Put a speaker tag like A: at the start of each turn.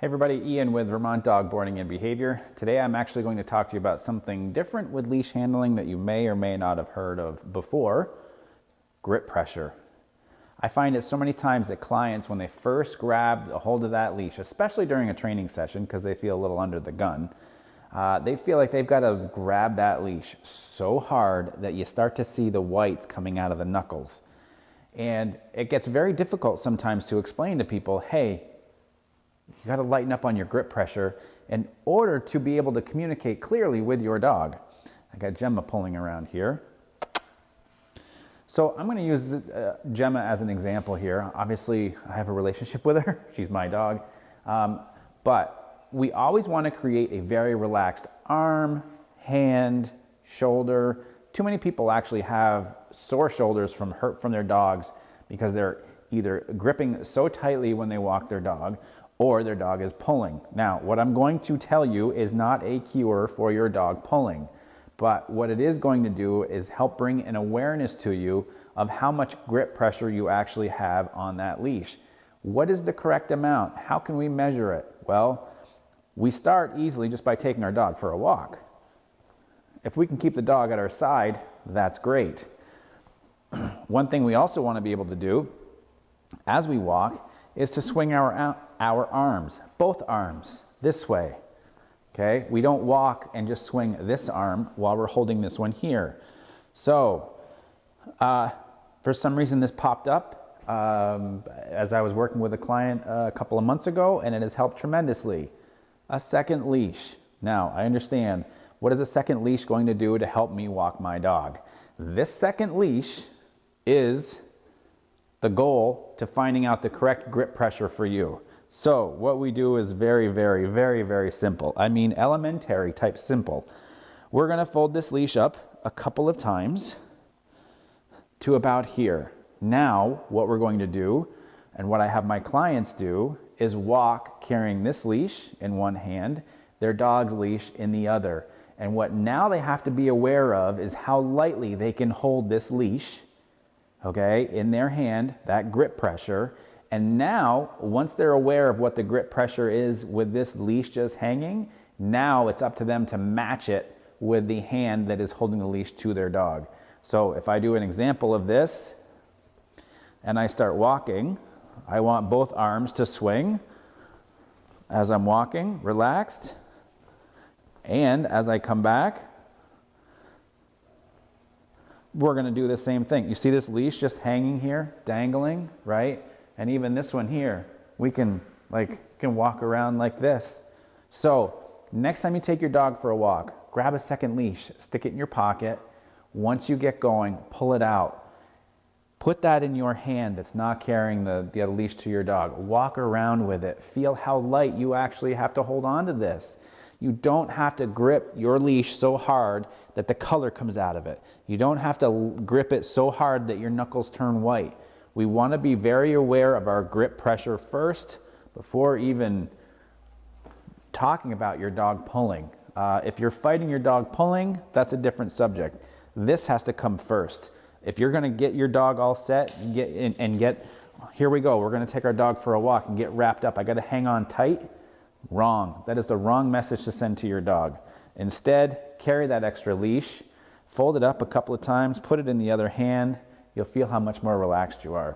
A: Hey everybody, Ian with Vermont Dog Boarding and Behavior. Today I'm actually going to talk to you about something different with leash handling that you may or may not have heard of before: grip pressure. I find it so many times that clients, when they first grab a hold of that leash, especially during a training session because they feel a little under the gun, they feel like they've got to grab that leash so hard that you start to see the whites coming out of the knuckles. And it gets very difficult sometimes to explain to people, hey, you got to lighten up on your grip pressure in order to be able to communicate clearly with your dog. I got Gemma pulling around here. So I'm going to use Gemma as an example here. Obviously, I have a relationship with her. She's my dog. But we always want to create a very relaxed arm, hand, shoulder. Too many people actually have sore shoulders from their dogs because they're either gripping so tightly when they walk their dog or their dog is pulling. Now, what I'm going to tell you is not a cure for your dog pulling, but what it is going to do is help bring an awareness to you of how much grip pressure you actually have on that leash. What is the correct amount? How can we measure it? Well, we start easily just by taking our dog for a walk. If we can keep the dog at our side, that's great. One thing we also want to be able to do as we walk is to swing our arms, both arms, this way. Okay, we don't walk and just swing this arm while we're holding this one here. So, for some reason this popped up as I was working with a client a couple of months ago, and it has helped tremendously. A second leash. Now, I understand, what is a second leash going to do to help me walk my dog? This second leash is the goal to finding out the correct grip pressure for you. So what we do is very, very, very, very simple. I mean elementary type simple. We're going to fold this leash up a couple of times to about here. Now what we're going to do, and what I have my clients do, is walk carrying this leash in one hand, their dog's leash in the other. And what now they have to be aware of is how lightly they can hold this leash, okay, in their hand, that grip pressure. And now, once they're aware of what the grip pressure is with this leash just hanging, now it's up to them to match it with the hand that is holding the leash to their dog. So if I do an example of this, and I start walking, I want both arms to swing as I'm walking, relaxed. And as I come back, we're going to do the same thing. You see this leash just hanging here, dangling, right? And even this one here, we can walk around like this. So next time you take your dog for a walk, grab a second leash, stick it in your pocket. Once you get going, pull it out. Put that in your hand that's not carrying the leash to your dog. Walk around with it. Feel how light you actually have to hold on to this. You don't have to grip your leash so hard that the color comes out of it. You don't have to grip it so hard that your knuckles turn white. We want to be very aware of our grip pressure first before even talking about your dog pulling. If you're fighting your dog pulling, that's a different subject. This has to come first. If you're going to get your dog all set and here we go, we're going to take our dog for a walk and get wrapped up. I got to hang on tight. Wrong. That is the wrong message to send to your dog. Instead, carry that extra leash, fold it up a couple of times, put it in the other hand. You'll feel how much more relaxed you are.